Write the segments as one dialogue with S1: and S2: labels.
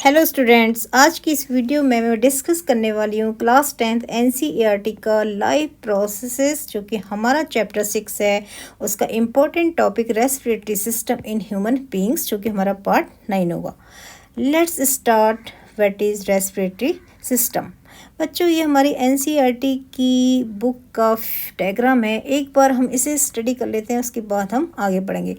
S1: Hello students, आज की इस वीडियो में मैं डिस्कस करने वाली हूँ क्लास 10th एनसीईआरटी का लाइफ प्रोसेसेस जो कि हमारा चैप्टर 6 है। उसका important topic respiratory system in human beings जो कि हमारा पार्ट 9 होगा। Let's start. What is respiratory system? बच्चों, ये हमारी एनसीईआरटी की बुक का डायग्राम है। एक बार हम इसे स्टडी कर लेते हैं, उसके बाद हम आगे बढ़ेंगे।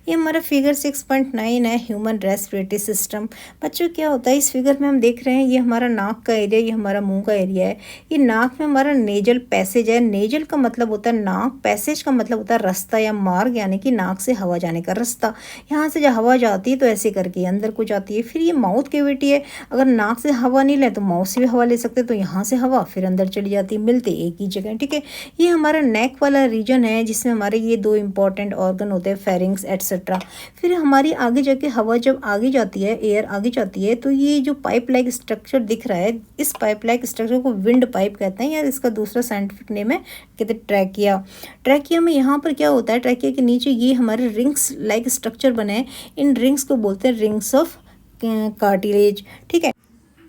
S1: ये हमारा फिगर 6.9 है, ह्यूमन रेस्पिरेटरी सिस्टम। बच्चों, क्या होता है इस फिगर में हम देख रहे हैं, ये हमारा नाक का एरिया, ये हमारा मुंह का एरिया है। ये नाक में हमारा नेजल पैसेज है। नेजल का मतलब होता है नाक, पैसेज का मतलब होता है रास्ता या मार्ग, यानी कि नाक से हवा जाने का रास्ता। यहाँ से जब हवा जाती है तो ऐसे करके अंदर को जाती है। फिर ये माउथ कैविटी है। अगर नाक से हवा नहीं ले तो माउथ से भी हवा ले सकते, तो यहाँ से हवा फिर अंदर चली जाती है, मिलते एक ही जगह। ठीक है, ये हमारा नेक वाला रीजन है जिसमें हमारे ये दो इंपॉर्टेंट ऑर्गन होते हैं, फेरिंग्स एटसेट्रा। फिर हमारी आगे जाके हवा जब आगे जाती है, एयर आगे जाती है, तो ये जो पाइप लाइक स्ट्रक्चर दिख रहा है, इस पाइप लाइक स्ट्रक्चर को विंड पाइप कहते हैं, या इसका दूसरा साइंटिफिक नेम है कहते हैं ट्रैकिया। ट्रैकिया में यहाँ पर क्या होता है, ट्रैकिया के नीचे ये हमारे रिंग्स लाइक स्ट्रक्चर बने हैं। इन रिंग्स को बोलते हैं रिंग्स ऑफ कार्टिलेज। ठीक है,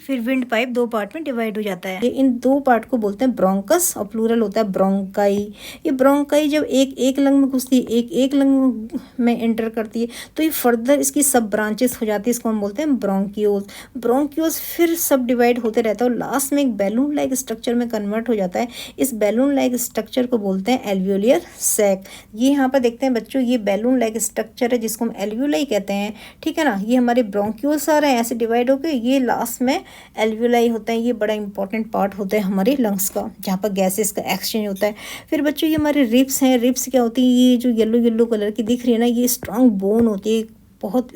S1: फिर विंड पाइप दो पार्ट में डिवाइड हो जाता है। इन दो पार्ट को बोलते हैं ब्रोंकस और प्लूरल होता है ब्रोंकाई। ये ब्रोंकाई जब एक एक लंग में घुसती है, एक एक लंग में एंटर करती है, तो ये फर्दर इसकी सब ब्रांचेस हो जाती है। इसको हम बोलते हैं ब्रोंक्यूल्स। ब्रोंक्यूल्स फिर सब डिवाइड होते रहता है और लास्ट में एक बैलून लाइक स्ट्रक्चर में कन्वर्ट हो जाता है। इस बैलून लाइक स्ट्रक्चर को बोलते हैं एल्वियोलियर सैक। ये यहाँ पर देखते हैं बच्चों, ये बैलून लाइक स्ट्रक्चर है जिसको हम एल्वियोलाई कहते हैं। ठीक है ना, ये हमारे ब्रोंक्यूल्स आ रहे हैं, ऐसे डिवाइड होकर ये लास्ट में एल्वियोलाई होता है। ये बड़ा इंपॉर्टेंट पार्ट होता है हमारे लंग्स का, जहाँ पर गैसेस का एक्सचेंज होता है। फिर बच्चों, ये हमारे रिब्स हैं। रिब्स क्या होती है, ये जो येलो येलो कलर की दिख रही है ना, ये स्ट्रांग बोन होती है, बहुत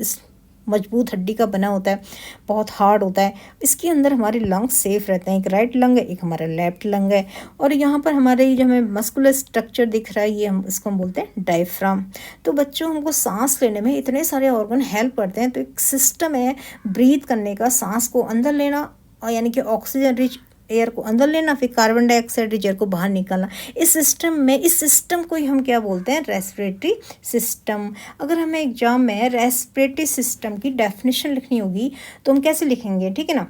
S1: मजबूत हड्डी का बना होता है, बहुत हार्ड होता है। इसके अंदर हमारे लंग्स सेफ रहते हैं। एक राइट लंग है, एक हमारा लेफ्ट लंग है। और यहाँ पर हमारे जो हमें मस्कुलर स्ट्रक्चर दिख रहा है, ये हम इसको हम बोलते हैं डायफ्राम। तो बच्चों, हमको सांस लेने में इतने सारे ऑर्गन हेल्प करते हैं। तो एक सिस्टम है ब्रीथ करने का, सांस को अंदर लेना और यानी कि ऑक्सीजन रिच एयर को अंदर लेना, फिर कार्बन डाइऑक्साइड रिच एयर को बाहर निकालना। इस सिस्टम को ही हम क्या बोलते हैं, रेस्पिरेटरी सिस्टम। अगर हमें एग्जाम में रेस्पिरेटरी सिस्टम की डेफिनेशन लिखनी होगी तो हम कैसे लिखेंगे? ठीक है ना,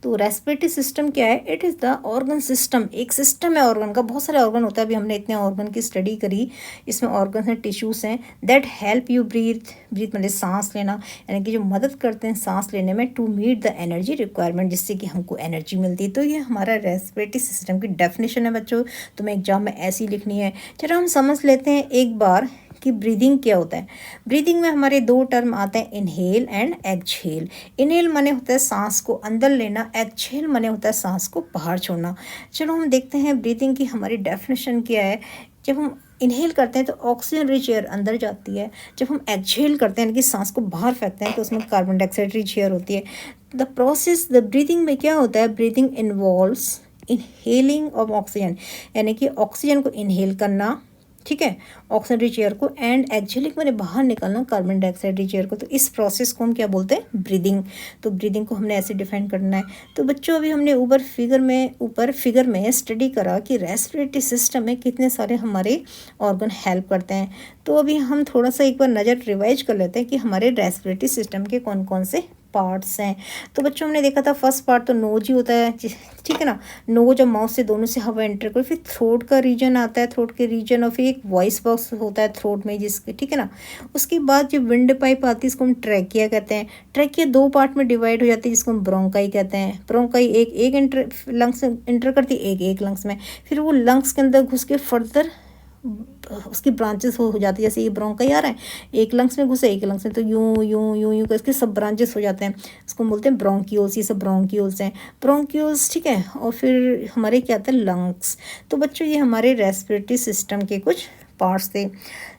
S1: तो रेस्पिरेटरी सिस्टम क्या है? It is the organ system. एक सिस्टम है ऑर्गन का, बहुत सारे ऑर्गन होता है। अभी हमने इतने ऑर्गन की स्टडी करी, इसमें ऑर्गन हैं, टिश्यूज़ हैं, that help you breathe. Breathe मतलब सांस लेना, यानी कि जो मदद करते हैं सांस लेने में, to meet the energy requirement, जिससे कि हमको एनर्जी मिलती है। तो ये हमारा रेस्पिरेटरी सिस्टम की डेफिनेशन है बच्चों। तुम्हें एग्जाम में ऐसी लिखनी है। चलो हम समझ लेते हैं एक बार कि ब्रीदिंग क्या होता है। ब्रीदिंग में हमारे दो टर्म आते हैं, इनहेल एंड एक्सहेल। इनहेल माने होता है सांस को अंदर लेना, एक्सहेल माने होता है सांस को बाहर छोड़ना। चलो हम देखते हैं ब्रीदिंग की हमारी डेफिनेशन क्या है। जब हम इनहेल करते हैं तो ऑक्सीजन रिच एयर अंदर जाती है। जब हम एक्सहेल करते हैं यानी कि सांस को बाहर फेंकते हैं तो उसमें कार्बन डाइऑक्साइड रिच एयर होती है। द ब्रीदिंग में क्या होता है, breathing involves inhaling of oxygen, यानी कि ऑक्सीजन को इनहेल करना, ठीक है, ऑक्सीजन रिच एयर को, एंड एक्सहेलिंग मैंने बाहर निकालना कार्बन डाइऑक्साइड रिच एयर को। तो इस प्रोसेस को हम क्या बोलते हैं, ब्रीदिंग। तो ब्रीदिंग को हमने ऐसे डिफाइन करना है। तो बच्चों, अभी हमने ऊपर फिगर में स्टडी करा कि रेस्पिरेटरी सिस्टम में कितने सारे हमारे ऑर्गन हेल्प करते हैं। तो अभी हम थोड़ा सा एक बार नज़र रिवाइज कर लेते हैं कि हमारे रेस्पिरेटरी सिस्टम के कौन कौन से पार्ट्स हैं। तो बच्चों, हमने देखा था फर्स्ट पार्ट तो नोज ही होता है, ठीक है ना। नोज और माउथ से दोनों से हवा एंटर कर, फिर थ्रोट का रीजन आता है, थ्रोट के रीजन, और फिर एक वॉइस बॉक्स होता है थ्रोट में जिसके, ठीक है ना। उसके बाद जो विंड पाइप आती है इसको हम ट्रैकिया कहते हैं। ट्रैकिया दो पार्ट में डिवाइड हो जाती है जिसको हम ब्रोंकाई कहते हैं। ब्रोंकाई एक लंग्स में एंटर करती है, एक लंग्स में, फिर वो लंग्स के अंदर घुस के फर्दर उसकी ब्रांचेस हो जाती है। जैसे ये ब्रोंकाई आ रहा है, एक लंग्स में घुसे, एक लंग्स में, तो यूं यूं यूं यूं करके सब ब्रांचेस हो जाते हैं। इसको बोलते हैं ब्रोंक्यूल्स। ये सब ब्रोंक्यूल्स हैं, ब्रोंक्यूल्स, ठीक है। और फिर हमारे क्या आते हैं, लंग्स। तो बच्चों, ये हमारे रेस्पिरेटरी सिस्टम के कुछ पार्ट्स थे।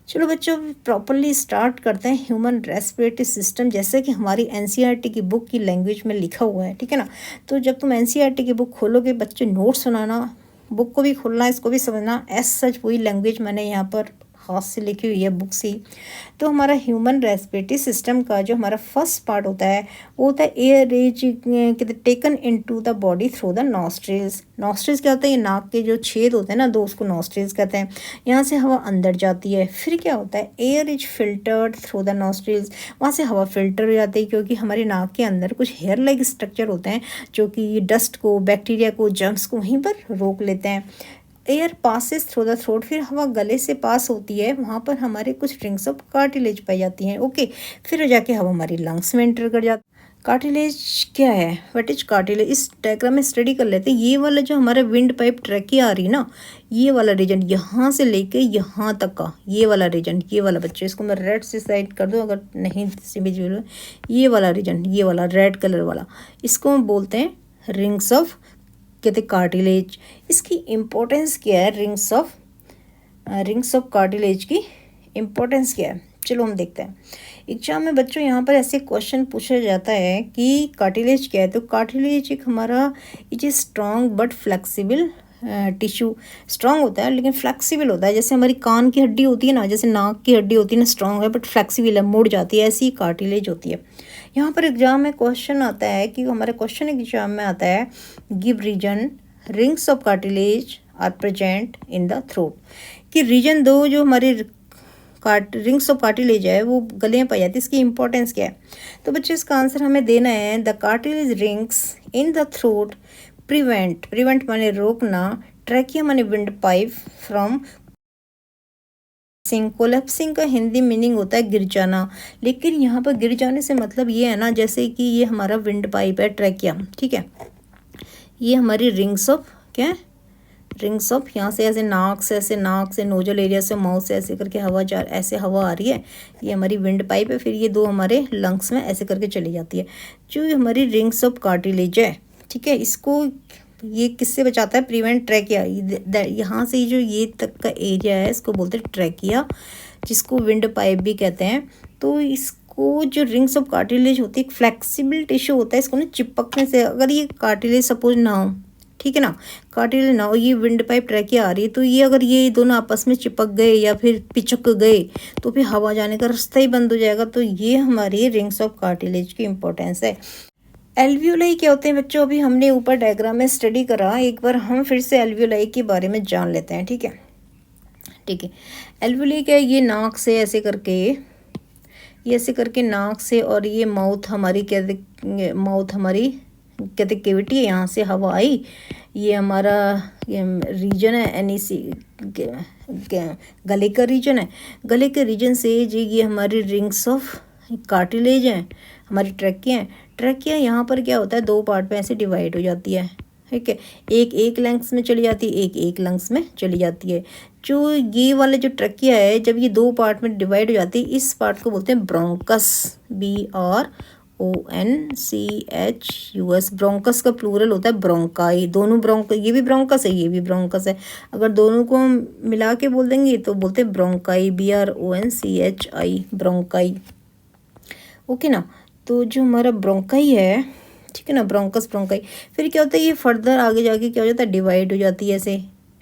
S1: चलो बच्चों, प्रॉपरली स्टार्ट करते हैं ह्यूमन रेस्पिरेटरी सिस्टम, जैसे कि हमारी एनसीईआरटी की बुक की लैंग्वेज में लिखा हुआ है, ठीक है ना। तो जब तुम एनसीईआरटी की बुक खोलोगे, बच्चे नोट्स सुनाना, बुक को भी खोलना, इसको भी समझना, एज सच वही लैंग्वेज मैंने यहाँ पर हाथ से लिखी हुई है बुक से। तो हमारा ह्यूमन रेस्पिरेटरी सिस्टम का जो हमारा फर्स्ट पार्ट होता है वो होता है एयर इज कहते taken into the body through the nostrils. Nostrils क्या होता है, ये नाक के जो छेद होते हैं ना दो, उसको नॉस्ट्रिल्स कहते हैं। यहाँ से हवा अंदर जाती है, फिर क्या होता है air is filtered through the nostrils, वहाँ से हवा फिल्टर हो जाती है क्योंकि हमारे नाक के अंदर कुछ हेयर लाइक स्ट्रक्चर होते हैं जो कि डस्ट को, बैक्टीरिया को, जर्म्स को वहीं पर रोक लेते हैं। Air passes through the throat, फिर हवा गले से पास होती है, वहाँ पर हमारे कुछ रिंग्स ऑफ कार्टिलेज पाई जाती हैं। ओके, फिर जाके हवा हमारी लंग्स में एंटर कर जाती है। कार्टिलेज क्या है, व्हाट इज कार्टिलेज, इस डायग्राम में स्टडी कर लेते हैं। ये वाला जो हमारा विंड पाइप ट्रैकिया आ रही ना, ये वाला रीजन यहाँ से लेके यहाँ तक का ये वाला रीजन, ये वाला बच्चे इसको मैं रेड से साइड कर दूँ अगर नहीं विजुअल, ये वाला रीजन, ये वाला रेड कलर वाला, इसको हम बोलते हैं रिंग्स ऑफ कहते कार्टिलेज। इसकी इम्पोर्टेंस क्या है, रिंग्स ऑफ कार्टिलेज की इम्पोर्टेंस क्या है, चलो हम देखते हैं। एग्जाम में बच्चों यहाँ पर ऐसे क्वेश्चन पूछा जाता है कि कार्टिलेज क्या है, तो कार्टिलेज एक हमारा it is strong but flexible tissue. Strong होता है लेकिन फ्लेक्सिबल होता है, जैसे हमारी कान की हड्डी होती है ना, जैसे नाक की हड्डी होती है ना, स्ट्रॉन्ग है बट फ्लेक्सिबल है, मुड़ जाती है, ऐसी कार्टिलेज होती है। यहाँ पर एग्जाम में क्वेश्चन आता है कि हमारे क्वेश्चन एग्जाम में आता है give reason rings of cartilage are present in the throat, कि रीजन दो जो हमारे रिंग्स ऑफ कार्टिलेज है वो गले में पाई जाती है, इसकी इंपॉर्टेंस क्या है। तो बच्चे इसका आंसर हमें देना है the cartilage rings in the throat prevent माने रोकना, ट्रैकिया माने विंड पाइप फ्रॉम कोलैप्सिंग का हिंदी मीनिंग होता है गिर जाना, लेकिन यहाँ पर गिर जाने से मतलब ये है ना जैसे कि ये हमारा विंड पाइप है ट्रैकिया, ठीक है, ये हमारी रिंग्स ऑफ क्या है, रिंग्स ऑफ, यहाँ से ऐसे नाक से नोजल एरिया से माउथ से ऐसे करके हवा ऐसे हवा आ रही है, ये हमारी विंड पाइप है, फिर ये दो हमारे लंग्स में ऐसे करके चली जाती है। जो हमारी रिंग्स ऑफ कार्टिलेज है, ठीक है, इसको ये किससे बचाता है, प्रिवेंट ट्रैकिया, यहाँ से जो ये तक का एरिया है इसको बोलते हैं ट्रैकिया, जिसको विंड पाइप भी कहते हैं। तो इसको जो रिंग्स ऑफ कार्टिलेज होती है एक फ्लेक्सिबल टिश्यू होता है, इसको ना चिपकने से, अगर ये कार्टिलेज सपोज ना हो, ठीक है ना, कार्टिलेज ना हो, ये विंड पाइप ट्रैकिया आ रही है, तो ये अगर ये दोनों आपस में चिपक गए या फिर पिचक गए तो फिर हवा जाने का रास्ता ही बंद हो जाएगा। तो ये हमारी रिंग्स ऑफ कार्टिलेज की इंपॉर्टेंस है। एल्वियोलाई क्या होते हैं बच्चों, अभी हमने ऊपर डायग्राम में स्टडी करा, एक बार हम फिर से एल्वियोलाई के बारे में जान लेते हैं, ठीक है। एल्वियोलाई क्या है, ये नाक से ऐसे करके, ये ऐसे करके नाक से, और ये माउथ हमारी कहते केविटी है, यहाँ से हवा आई, ये हमारा ये रीजन है एनईसी गले का रीजन है, गले के रीजन से जी ये हमारी रिंग्स ऑफ कार्टिलेज हैं, हमारी ट्रैकिया हैं। ट्रैकिया यहाँ पर क्या होता है दो पार्ट में ऐसे डिवाइड हो जाती है, ठीक है, एक लंग्स में चली जाती है, एक लंग्स में चली जाती है। जो ये वाला जो ट्रैकिया है जब ये दो पार्ट में डिवाइड हो जाती है, इस पार्ट को बोलते हैं ब्रोंकस, BRONCHUS। ब्रोंकस का प्लूरल होता है ब्रोंकाई, दोनों ये भी ब्रोंकस है, ये भी ब्रोंकस है, अगर दोनों को हम मिला के बोल देंगे तो बोलते हैं ब्रोंकाई, BRONCHI, ब्रोंकाई, ओके ना। तो जो हमारा ब्रोंकाई है, ठीक है ना, ब्रोंकस ब्रोंकाई, फिर क्या होता है ये फर्दर आगे जाके क्या हो जाता है डिवाइड हो जाती है, ऐसे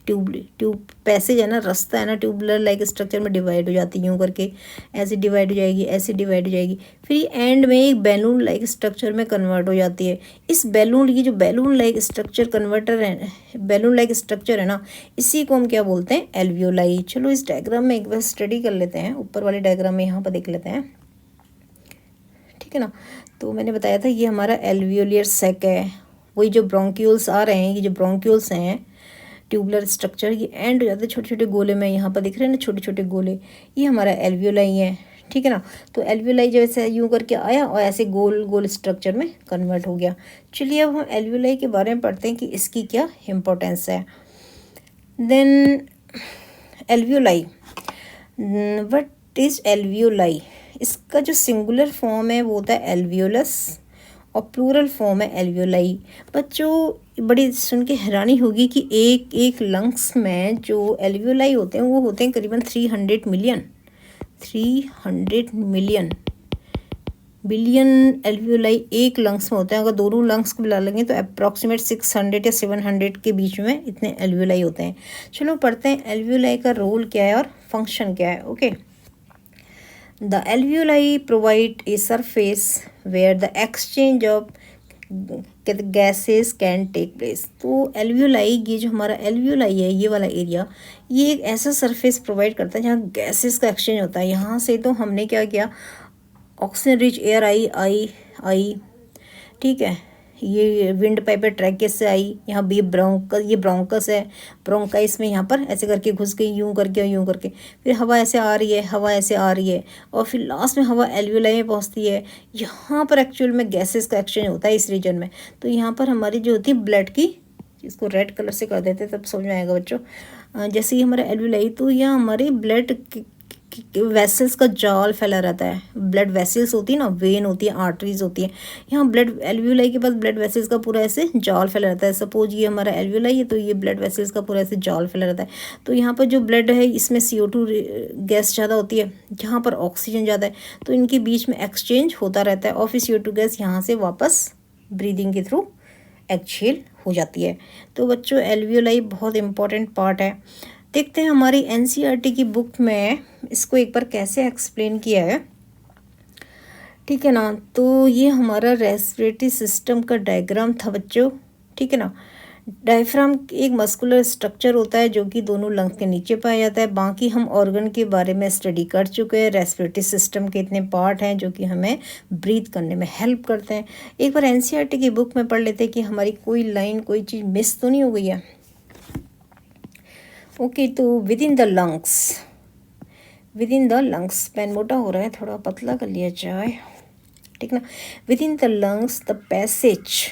S1: ट्यूब पैसेज है ना, रास्ता है ना, ट्यूबुलर लाइक स्ट्रक्चर में डिवाइड हो जाती है, यूँ करके ऐसे डिवाइड हो जाएगी, ऐसे डिवाइड हो जाएगी, फिर एंड में एक बैलून लाइक स्ट्रक्चर में कन्वर्ट हो जाती है। इस बैलून, ये जो बैलून लाइक स्ट्रक्चर कन्वर्टर है, बैलून लाइक स्ट्रक्चर है ना, इसी को हम क्या बोलते हैं, एल्वियोलाई। चलो इस डायग्राम में एक बार स्टडी कर लेते हैं, ऊपर वाले डायग्राम में यहाँ पर देख लेते हैं, ठीक है ना। तो मैंने बताया था ये हमारा एल्वियोलियर सैक है, वही जो ब्रोंक्यूल्स आ रहे हैं, ये जो ब्रोंक्यूल्स हैं ट्यूबुलर स्ट्रक्चर, ये एंड हो जाते हैं छोटे छोटे गोले में, यहाँ पर दिख रहे हैं ना छोटे छोटे गोले, ये हमारा एल्वियोलाई है, ठीक है ना। तो एल्वियोलाई जैसे यूँ करके आया और ऐसे गोल गोल स्ट्रक्चर में कन्वर्ट हो गया। चलिए अब हम एल्वियोलाई के बारे में पढ़ते हैं कि इसकी क्या इंपॉर्टेंस है। Then alveoli, what is alveoli, इसका जो सिंगुलर फॉर्म है वो होता है एल्वियोलस और प्लूरल फॉर्म है एल्वियोलाई। बच्चों बड़ी सुन के हैरानी होगी कि एक लंग्स में जो एल्वियोलाई होते हैं वो होते हैं करीबन 300 मिलियन, बिलियन एल्वियोलाई एक लंग्स में होते हैं। अगर दोनों लंग्स को मिला लेंगे तो अप्रॉक्सीमेट 600 या 700 के बीच में इतने एल्वियोलाई होते हैं। चलो पढ़ते हैं एल्वियोलाई का रोल क्या है और फंक्शन क्या है। Okay, the alveoli provide a surface where the exchange of gases can take place. तो एल्वियोलाई, ये जो हमारा एल्वियोलाई है, ये वाला एरिया, ये एक ऐसा सरफेस प्रोवाइड करता है जहाँ गैसेस का एक्सचेंज होता है। यहाँ से तो हमने क्या किया, ऑक्सीजन रिच एयर आई, ठीक है, ये विंड पाइप ट्रैकेस से आई, यहाँ बी ब्रोंकस, ये ब्रोंकस है, ब्रोंकाइस में यहाँ पर ऐसे करके घुस गई, यूं करके, फिर हवा ऐसे आ रही है, और फिर लास्ट में हवा एल्वियोलाई में पहुँचती है। यहाँ पर एक्चुअल में गैसेस का एक्सचेंज होता है इस रीजन में। तो यहाँ पर हमारी जो होती है ब्लड की, इसको रेड कलर से कर देते तब समझ में आएगा बच्चों। जैसे ही हमारा एल्वियोलाई, तो यहाँ हमारे ब्लड वेसल्स का जाल फैला रहता है। ब्लड वेसल्स होती है ना, वेन होती है, आर्टरीज होती है, यहाँ ब्लड एल्वियोलाई के पास ब्लड वेसल्स का पूरा ऐसे जाल फैला रहता है। सपोज ये हमारा एल्वियोलाई है, तो ये ब्लड वेसल्स का पूरा ऐसे जाल फैला रहता है। तो यहाँ पर जो ब्लड है, इसमें CO2 गैस ज़्यादा होती है, यहाँ पर ऑक्सीजन ज़्यादा है, तो इनके बीच में एक्सचेंज होता रहता है, और फिर CO2 गैस यहाँ से वापस ब्रीदिंग के थ्रू एक्सहेल हो जाती है। तो बच्चों एल्वियोलाई बहुत इंपॉर्टेंट पार्ट है। देखते हैं हमारी NCERT की बुक में इसको एक बार कैसे एक्सप्लेन किया है, ठीक है ना। तो ये हमारा रेस्पिरेटरी सिस्टम का डायग्राम था बच्चों, ठीक है ना। डायफ्राम एक मस्कुलर स्ट्रक्चर होता है जो कि दोनों लंग्स के नीचे पाया जाता है। बाकी हम ऑर्गन के बारे में स्टडी कर चुके हैं। रेस्पिरेटरी सिस्टम के इतने पार्ट हैं जो कि हमें ब्रीथ करने में हेल्प करते हैं। एक बार NCERT की बुक में पढ़ लेते हैं कि हमारी कोई लाइन, कोई चीज़ मिस तो नहीं हो गई है। ओके, तो within the lungs, pen मोटा हो रहा है, थोड़ा पतला कर लिया जाए, ठीक ना। With in the lungs the passage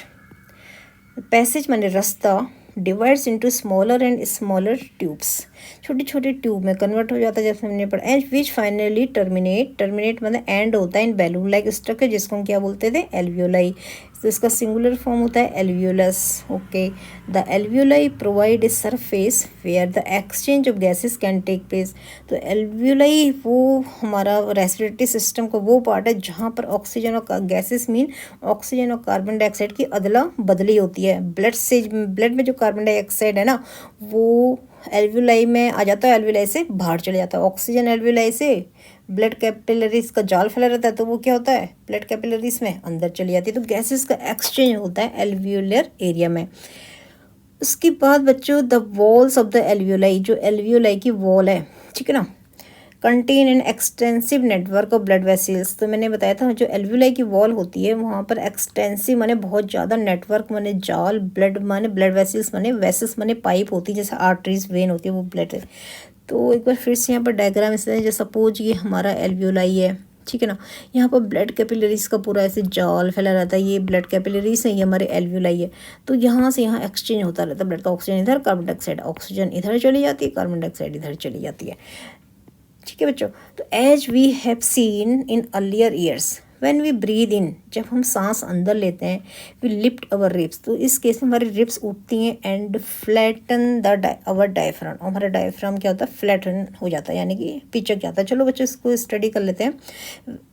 S1: माने रास्ता divides into smaller and smaller tubes, छोटे छोटे ट्यूब में कन्वर्ट हो जाता है, जैसे हमने पढ़ा। एंड विच फाइनली टर्मिनेट मतलब एंड होता है इन बैलून लाइक स्ट्रक्चर, जिसको हम क्या बोलते थे, एल्वियोलाई। तो इसका सिंगुलर फॉर्म होता है alveolus. Okay, the alveoli provide a surface where the exchange of gases can take place. तो एल्वियोलाई वो हमारा रेस्पिरेटरी सिस्टम का वो पार्ट है जहाँ पर ऑक्सीजन और गैसेस मीन ऑक्सीजन और कार्बन डाइऑक्साइड की अदला बदली होती है। ब्लड में जो कार्बन डाइऑक्साइड है ना, वो एल्वियोलाई में आ जाता है, एल्वियोलाई से बाहर चले जाता है। ऑक्सीजन एल्वियोलाई से ब्लड कैपिलरीज का जाल फैला रहता है, तो वो क्या होता है, ब्लड कैपिलरीज में अंदर चली जाती है। तो गैसेस का एक्सचेंज होता है एल्वियोलर एरिया में। उसके बाद बच्चों the walls of the alveoli, जो एल्वियोलाई की वॉल है, ठीक है ना, contain an extensive network of blood vessels. तो मैंने बताया था जो एल्वियोलाई की वॉल होती है वहाँ पर एक्सटेंसिव माने बहुत ज़्यादा, नेटवर्क माने जाल, ब्लड माने ब्लड वेसल्स माने वेसल्स माने पाइप होती है, जैसे आर्टरीज वेन होती है, वो ब्लड है। तो एक बार फिर से यहाँ पर डायग्राम इस तरह, जैसे सपोज ये हमारा एल्वियोलाई है, ठीक है ना। यहाँ पर ब्लड कैपिलरीज का पूरा ऐसे जाल फैला रहता है, ये ब्लड कैपिलरीज है, ये हमारे एल्वियोलाई है। तो यहाँ से यहाँ एक्सचेंज होता रहता है ब्लड का, ऑक्सीजन इधर, कार्बन डाइऑक्साइड, ऑक्सीजन इधर चली जाती है, कार्बन डाइऑक्साइड इधर चली जाती है, ठीक है बच्चों। तो as we have seen in earlier years, when we breathe in, जब हम सांस अंदर लेते हैं, वी लिफ्ट अवर रिब्स, तो इस केस में हमारी रिब्स उठती हैं, and flatten the our diaphragm, हमारा डायफ्राम क्या होता है, फ्लैटन हो जाता है, यानी कि पिचक जाता है। चलो बच्चों इसको स्टडी कर लेते हैं।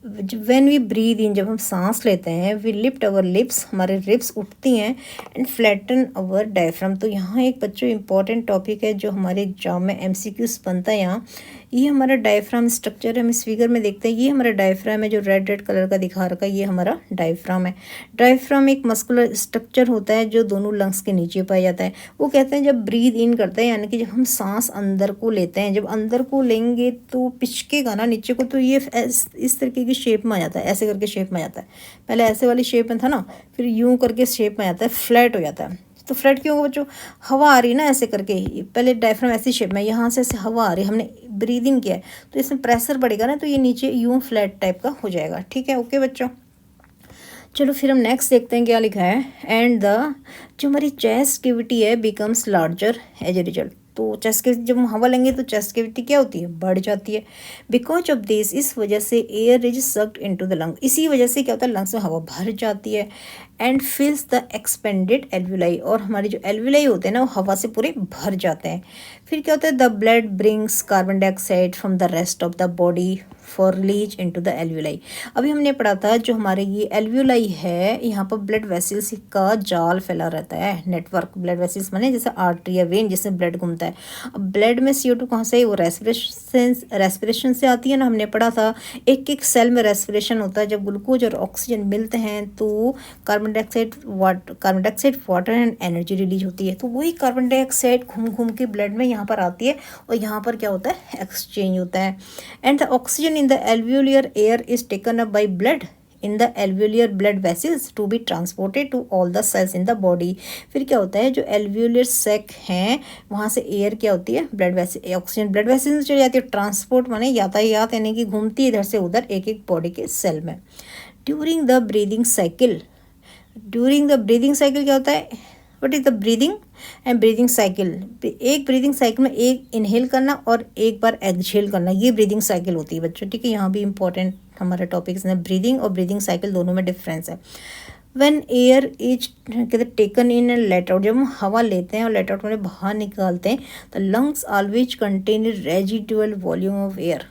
S1: व्हेन वी ब्रीद इन, जब हम सांस लेते हैं, वी लिफ्ट अवर लिप्स, हमारे रिब्स उठती हैं, एंड फ्लैटन अवर डायफ्राम। तो यहाँ एक बच्चों इंपॉर्टेंट टॉपिक है जो हमारे एग्जाम में MCQs बनता है। यहाँ ये हमारा डायफ्राम स्ट्रक्चर है, हम इस फिगर में देखते हैं, ये हमारा डायफ्राम है जो रेड रेड कलर का दिखा रखा है, ये हमारा डायफ्राम है। डायफ्राम एक मस्कुलर स्ट्रक्चर होता है जो दोनों लंग्स के नीचे पाया जाता है। वो कहते हैं जब ब्रीद इन करते हैं, यानी कि जब हम सांस अंदर को लेते हैं, जब अंदर को लेंगे तो पिचकेगा ना नीचे को, तो ये इस तरीके की शेप में आ जाता है, ऐसे करके शेप में आ जाता है। पहले ऐसे वाली शेप में था ना, फिर यूं करके शेप में आ जाता है, फ्लैट हो जाता है। तो फ्लैट क्यों होगा बच्चों, हवा आ रही है ना ऐसे करके, पहले डायफ्राम ऐसी शेप में, यहाँ से ऐसे हवा आ रही है, हमने ब्रीदिंग किया है, तो इसमें प्रेशर बढ़ेगा ना, तो ये नीचे यूं फ्लैट टाइप का हो जाएगा, ठीक है। ओके बच्चों, चलो फिर हम नेक्स्ट देखते हैं क्या लिखा है। एंड द, जो हमारी चेस्ट कैविटी है, becomes larger as a result. तो चेस्ट के जब हम हवा लेंगे तो चेस्ट कैविटी क्या होती है, बढ़ जाती है। बिकॉज ऑफ दिस, इस वजह से air is sucked into the lung, इसी वजह से क्या होता है, लंग्स में हवा भर जाती है। एंड फिल्स द एक्सपेंडेड एल्वियोलाई, और हमारे जो एल्वियोलाई होते हैं ना, वो हवा से पूरे भर जाते हैं। फिर क्या होता है, the blood brings carbon dioxide from the rest of the body for release into the alveoli. अभी हमने पढ़ा था जो हमारे ये एल्व्यूलाई है, यहाँ पर ब्लड वेसल्स का जाल फैला रहता है, नेटवर्क। ब्लड वेसल्स माने जैसे आर्टरी या वेन जिसमें ब्लड घूमता है। अब ब्लड में CO2 कहाँ से, वो रेस्पिरेशन से आती है ना, हमने पढ़ा था एक एक सेल में रेस्पिरेशन होता है। जब ग्लूकोज और ऑक्सीजन मिलते हैं तो carbon dioxide water and energy release होती है। तो वही कार्बन डाइऑक्साइड घूम घूम के ब्लड में यहाँ पर आती है और यहाँ पर क्या होता है, एक्सचेंज होता है। And the oxygen in the alveolar air is taken up by blood in the alveolar blood vessels to be transported to all the cells in the body। फिर क्या होता है, जो alveolar sac हैं वहाँ से एयर क्या होती है, blood vessel, oxygen blood vessel में चली जाती है। ट्रांसपोर्ट माने यातायात, यानी कि घूमती है इधर से उधर एक एक बॉडी के सेल में। ड्यूरिंग द ब्रीदिंग साइकिल क्या होता है, what is the breathing and breathing cycle. एक ब्रीदिंग साइकिल में एक इनहेल करना और एक बार एक्सहेल करना, ये ब्रीदिंग साइकिल होती है बच्चों, ठीक है। यहाँ भी इंपॉर्टेंट हमारा टॉपिक्स है, ब्रीदिंग और ब्रीदिंग साइकिल दोनों में डिफरेंस है। व्हेन एयर इज कहते taken in and let out, जब हम हवा लेते हैं और लेट आउट में बाहर निकालते हैं, तो lungs always contain residual volume of air.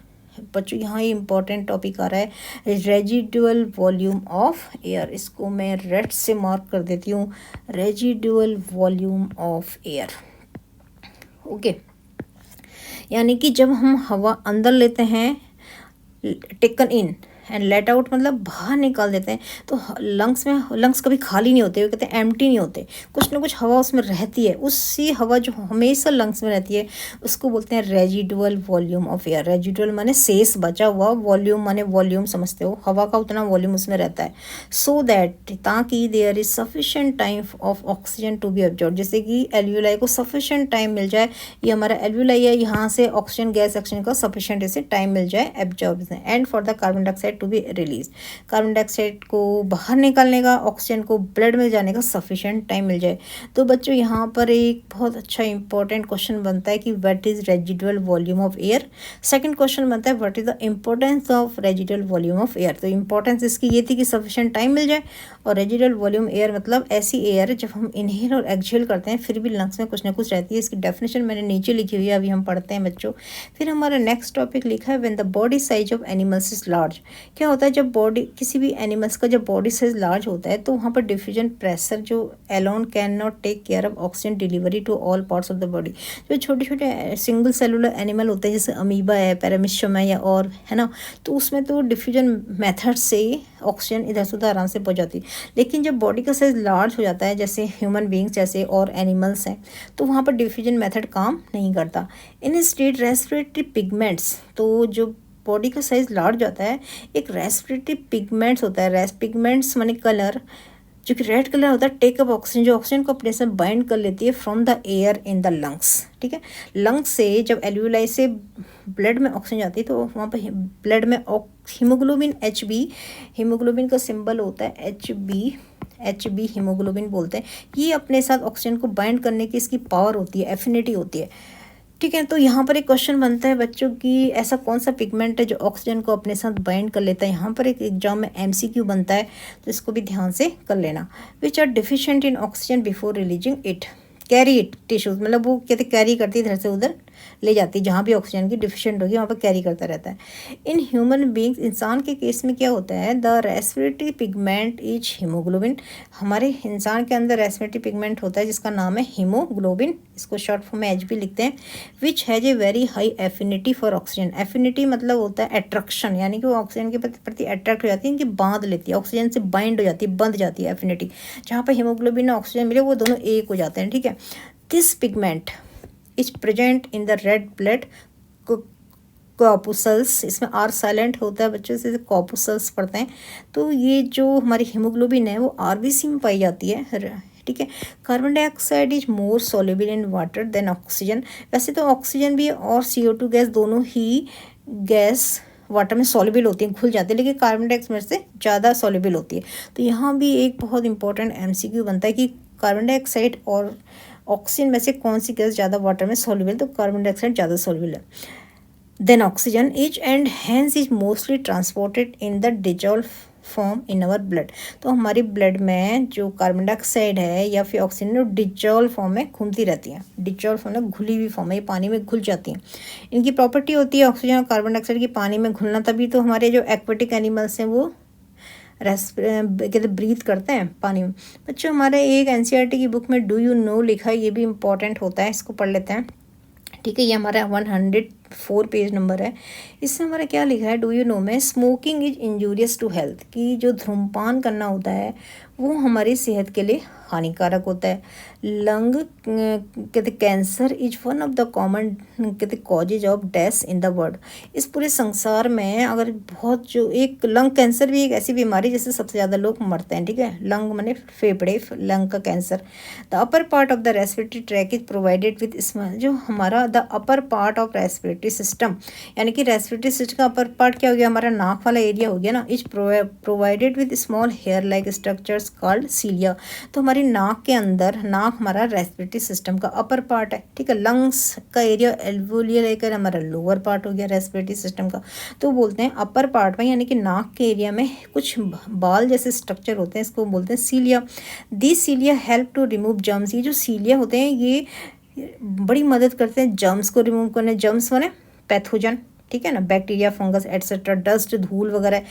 S1: बच्चों यहाँ ये इंपॉर्टेंट टॉपिक आ रहा है, रेजिडुअल वॉल्यूम ऑफ एयर। इसको मैं रेड से मार्क कर देती हूँ, residual volume of air. Okay, यानी कि जब हम हवा अंदर लेते हैं, taken in and let out मतलब बाहर निकाल देते हैं, तो लंग्स कभी खाली नहीं होते, वो कहते हैं एम्प्टी नहीं होते, कुछ ना कुछ हवा उसमें रहती है। उसी हवा जो हमेशा लंग्स में रहती है उसको बोलते हैं residual volume of air. Residual माने शेष बचा हुआ, वॉल्यूम माने वॉल्यूम समझते हो, हवा का उतना वॉल्यूम उसमें रहता है। सो दैट, ताकि there is sufficient time of oxygen to be absorb, जैसे कि एल्व्यूलाई को सफिशेंट टाइम मिल जाए, ये हमारा एल्व्यूलाई है, यहाँ से ऑक्सीजन गैस एक्सचेंज का सफिशेंट इसे टाइम मिल जाए absorb, and for the carbon dioxide to be release, carbon dioxide को बाहर निकालने का, ऑक्सीजन को ब्लड में जाने का सफिशिएंट टाइम मिल जाए। तो बच्चों यहाँ पर एक बहुत अच्छा इंपॉर्टेंट क्वेश्चन बनता है कि what is residual volume of air. Second question बनता है what is the importance of residual volume of air. तो इंपॉर्टेंस इसकी ये थी कि सफिशिएंट टाइम मिल जाए, और रेजिडुअल वॉल्यूम एयर मतलब ऐसी एयर जब हम इनहेल और एक्सहेल करते हैं फिर भी लंग्स में कुछ ना कुछ रहती है। इसकी डेफिनेशन मैंने नीचे लिखी हुई है, अभी हम पढ़ते हैं बच्चों। फिर हमारा नेक्स्ट टॉपिक लिखा है when the body size of animals is large. क्या होता है, जब बॉडी किसी भी एनिमल्स का जब बॉडी साइज लार्ज होता है तो वहाँ पर डिफ्यूजन प्रेशर जो alone can not take care of oxygen delivery to all parts of the body. जो छोटे छोटे सिंगल सेलुलर एनिमल होते हैं जैसे अमीबा है, पैरामीशियम है या और है ना, तो उसमें तो डिफ्यूजन मेथड से ऑक्सीजन इधर से उधर आराम से पहुँच जाती है। लेकिन जब बॉडी का साइज लार्ज हो जाता है जैसे ह्यूमन बींग्स जैसे और एनिमल्स हैं, तो वहाँ पर डिफ्यूजन मेथड काम नहीं करता। इन स्टेट रेस्पिरेटरी पिगमेंट्स, तो जो बॉडी का साइज लार्ज जाता है, एक रेस्पिरेटरी पिगमेंट्स होता है, पिगमेंट्स माने कलर, जो कि रेड कलर होता है, टेक अप ऑक्सीजन, जो ऑक्सीजन को अपने से बाइंड कर लेती है from the air in the lungs. ठीक है, लंग्स से जब एल्व्यूलाई से ब्लड में ऑक्सीजन जाती है तो वहाँ पर ब्लड में हीमोग्लोबिन HB, हीमोग्लोबिन का सिंबल होता है HB हीमोग्लोबिन बोलते हैं। ये अपने साथ ऑक्सीजन को बाइंड करने की इसकी पावर होती है, एफिनिटी होती है। ठीक है, तो यहाँ पर एक क्वेश्चन बनता है बच्चों की ऐसा कौन सा पिगमेंट है जो ऑक्सीजन को अपने साथ बाइंड कर लेता है। यहाँ पर एक एग्जाम में MCQ बनता है, तो इसको भी ध्यान से कर लेना। Which are deficient in oxygen before releasing it, carry it tissues, मतलब वो कहते कैरी करती है इधर से उधर ले जाती है, जहाँ भी ऑक्सीजन की डिफिशिएंट होगी वहाँ पर कैरी करता रहता है। इन ह्यूमन बींग्स, इंसान के केस में क्या होता है, the respiratory pigment is haemoglobin. हमारे इंसान के अंदर रेस्पिरेटरी पिगमेंट होता है जिसका नाम है हीमोग्लोबिन, इसको शॉर्ट फॉर्म में HB लिखते हैं। Which has a very high affinity for oxygen. Affinity मतलब होता है अट्रैक्शन, यानी कि वो ऑक्सीजन के प्रति अट्रैक्ट हो जाती है, इनकी बांध लेती है, ऑक्सीजन से बाइंड हो जाती है, बंध जाती है एफिनिटी। जहाँ पर हीमोग्लोबिन और ऑक्सीजन मिले वो दोनों एक हो जाते हैं। ठीक है, this pigment is present in the red blood corpuscles, इसमें R साइलेंट होता है बच्चों से कॉर्पुसल्स पढ़ते हैं। तो ये जो हमारी हीमोग्लोबिन है वो RBC में पाई जाती है। ठीक है, carbon dioxide is more soluble in water than oxygen. वैसे तो ऑक्सीजन भी और CO2 गैस दोनों ही गैस वाटर में सॉल्युबल होती है, घुल जाती है, लेकिन कार्बन डाइऑक्साइड से ज़्यादा सॉल्युबल होती है। तो यहाँ भी एक बहुत इंपॉर्टेंट MCQ बनता है कि कार्बन डाइऑक्साइड और ऑक्सीजन में से कौन सी गैस ज़्यादा वाटर में सॉल्युबल, तो कार्बन डाइऑक्साइड ज़्यादा सॉल्युबल है than oxygen is, and hence is mostly transported in the dissolve form in our blood. तो हमारी ब्लड में जो कार्बन डाइऑक्साइड है या फिर ऑक्सीजन डिजॉल्व फॉर्म में घूमती रहती है, डिजॉल्व फॉर्म में घुली हुई फॉर्म में, पानी में घुल जाती हैं। इनकी प्रॉपर्टी होती है ऑक्सीजन और कार्बन डाइऑक्साइड की पानी में घुलना, तभी तो हमारे जो एक्वेटिक एनिमल्स हैं वो कहते ब्रीथ करते हैं पानी में। बच्चों हमारे एक एनसीईआरटी की बुक में डू यू नो लिखा है, ये भी इम्पॉर्टेंट होता है, इसको पढ़ लेते हैं। ठीक है, ये हमारा 104 पेज नंबर है। इसमें हमारा क्या लिखा है, डू यू नो में smoking is injurious to health, कि जो धूम्रपान करना होता है वो हमारी सेहत के लिए हानिकारक होता है। लंग कहते cancer is one of the common कहते causes of death in the world. इस पूरे संसार में अगर बहुत जो एक लंग कैंसर भी एक ऐसी बीमारी जिससे सबसे ज़्यादा लोग मरते हैं। ठीक है, लंग माने फेफड़े, लंग का cancer. The upper part of the respiratory tract is provided with जो हमारा the upper part of respiratory system, यानी कि रेस्पिरेटरी सिस्टम का अपर पार्ट क्या हो गया, हमारा नाक वाला एरिया हो गया ना, is provided with small hair like structures called cilia. तो हमारी नाक के अंदर, नाक हमारा रेस्पिरेटरी सिस्टम का अपर पार्ट है। ठीक है, लंग्स का एरिया एल्वोलियर लेकर हमारा लोअर पार्ट हो गया रेस्पिरेटरी सिस्टम का। तो बोलते हैं अपर पार्ट में, यानी कि नाक के एरिया में कुछ बाल जैसे स्ट्रक्चर होते हैं, इसको बोलते हैं cilia. This cilia help to remove germs. ये जो सीलिया होते हैं ये बड़ी मदद करते हैं जर्म्स को रिमूव करने। जर्म्स माने पैथोजन, ठीक है ना, बैक्टीरिया, फंगस एटसेट्रा, डस्ट, धूल वगैरह,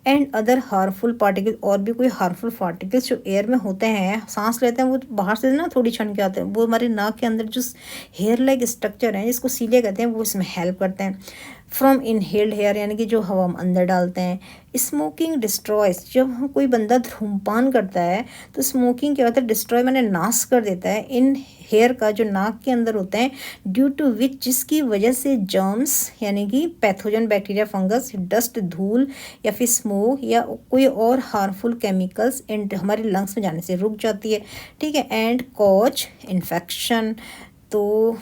S1: एंड अदर हार्मफुल पार्टिकल्स, और भी कोई हार्मफुल पार्टिकल्स जो एयर में होते हैं, सांस लेते हैं, वो बाहर से ना थोड़ी छन के आते हैं, वो हमारे नाक के अंदर जो हेयर लाइक स्ट्रक्चर है जिसको सीलिया कहते हैं, वो इसमें हेल्प करते हैं। फ्रॉम इनहेल्ड हेयर, यानी कि जो हवा हम अंदर डालते हैं। स्मोकिंग डिस्ट्रॉयज, जब हम कोई बंदा धूम्रपान करता है तो स्मोकिंग क्या होता है, डिस्ट्रॉय मैंने नाश कर देता है इन हेयर का, जो नाक के अंदर होते हैं, ड्यू टू विच, जिसकी वजह से जर्म्स यानी कि पैथोजन, बैक्टीरिया, फंगस, डस्ट, धूल या फिर स्मोक या कोई और हार्मफुल केमिकल्स हमारे लंग्स में जाने से रुक जाती है। ठीक है, एंड कॉज इन्फेक्शन। तो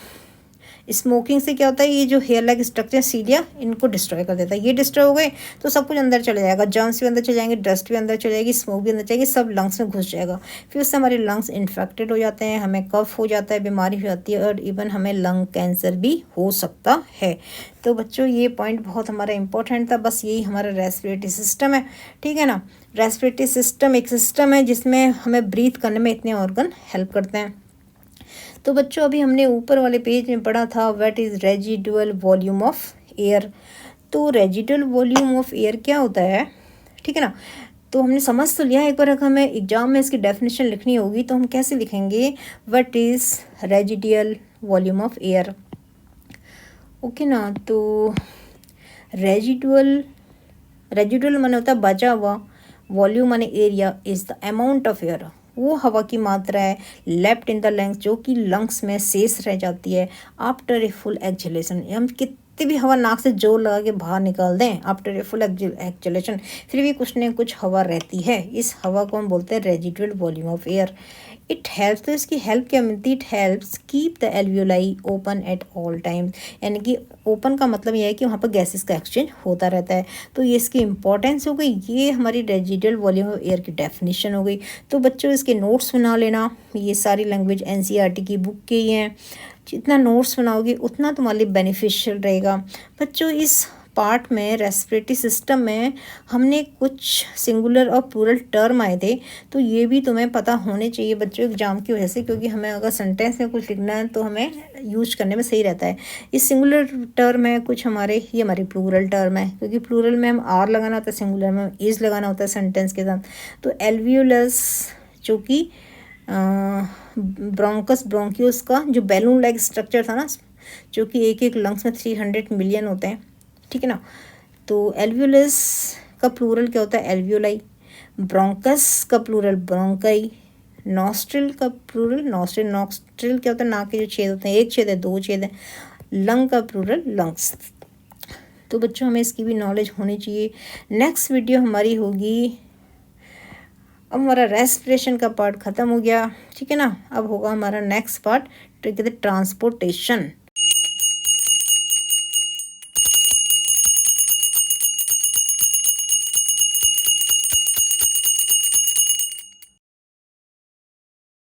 S1: स्मोकिंग से क्या होता है, ये जो हेयर लाइक स्ट्रक्चर सीलिया इनको डिस्ट्रॉय कर देता है। ये डिस्ट्रॉय हो गए तो सब कुछ अंदर चले जाएगा, जर्म्स भी अंदर चले जाएंगे, डस्ट भी अंदर चले जाएगी, स्मोक भी अंदर चलेगी, सब लंग्स में घुस जाएगा। फिर उससे हमारे लंग्स इन्फेक्टेड हो जाते हैं, हमें कफ हो जाता है, बीमारी हो जाती है, और इवन हमें लंग कैंसर भी हो सकता है। तो बच्चों ये पॉइंट बहुत हमारा इंपॉर्टेंट था। बस यही हमारा रेस्पिरेटरी सिस्टम है। ठीक है ना, रेस्पिरेटरी सिस्टम एक सिस्टम है जिसमें हमें ब्रीथ करने में इतने ऑर्गन हेल्प करते हैं। तो बच्चों अभी हमने ऊपर वाले पेज में पढ़ा था what is residual volume of air. तो रेजिडुअल वॉल्यूम ऑफ एयर क्या होता है, ठीक है ना, तो हमने समझ तो लिया। एक बार अगर हमें एग्जाम में इसकी डेफिनेशन लिखनी होगी तो हम कैसे लिखेंगे, what is residual volume of air. Okay ना, तो रेजिडुअल माने होता है बचा हुआ, वॉल्यूम माने area, is the amount of air, वो हवा की मात्रा है लेफ्ट इन द लंग्स, जो कि लंग्स में शेष रह जाती है आफ्टर ए फुल एक्सहेलेशन। हम कितनी भी हवा नाक से जोर लगा के बाहर निकाल दें, आफ्टर ए फुल एक्सहेलेशन फिर भी कुछ न कुछ हवा रहती है। इस हवा को हम बोलते हैं residual volume of air. It helps, तो इसकी हेल्प क्या मिलती है, it helps keep the alveoli open at all times, यानी कि ओपन का मतलब यह है कि वहाँ पर गैसेस का एक्सचेंज होता रहता है। तो ये इसकी इंपॉर्टेंस हो गई, ये हमारी रेजिडुअल वॉल्यूम ऑफ एयर की डेफिनेशन हो गई। तो बच्चों इसके नोट्स बना लेना, ये सारी लैंग्वेज एनसीईआरटी की बुक के ही हैं। जितना नोट्स बनाओगे उतना तुम्हारे लिए बेनिफिशियल रहेगा। बच्चों इस पार्ट में रेस्पिरेटरी सिस्टम में हमने कुछ सिंगुलर और प्लूरल टर्म आए थे, तो ये भी तुम्हें पता होने चाहिए बच्चों एग्जाम की वजह से, क्योंकि हमें अगर सेंटेंस में कुछ लिखना है तो हमें यूज करने में सही रहता है। इस सिंगुलर टर्म है कुछ हमारे, ये हमारी प्लूरल टर्म है, क्योंकि प्लूरल में हम आर लगाना होता है, सिंगुलर में इज लगाना होता है सेंटेंस के साथ। तो एल्वियोलस जो कि ब्रोंकस ब्रोंकियोस का जो बैलून लाइक स्ट्रक्चर था ना, जो कि एक एक लंग्स में 300 मिलियन होते हैं, ठीक है ना। तो एल्वियोलस का प्लूरल क्या होता है, एल्वियोलाई। ब्रोंकस का प्लूरल ब्रोंकाई। नॉस्ट्रिल का प्लूरल नॉस्ट्रिल। नॉस्ट्रिल क्या होता है, नाक के जो छेद होते हैं, एक छेद है, दो छेद है। लंग का प्लूरल लंग्स। तो बच्चों हमें इसकी भी नॉलेज होनी चाहिए। नेक्स्ट वीडियो हमारी होगी, अब हमारा रेस्पिरेशन का पार्ट ख़त्म हो गया, ठीक है ना। अब होगा हमारा नेक्स्ट पार्ट, तो कहते हैं ट्रांसपोर्टेशन।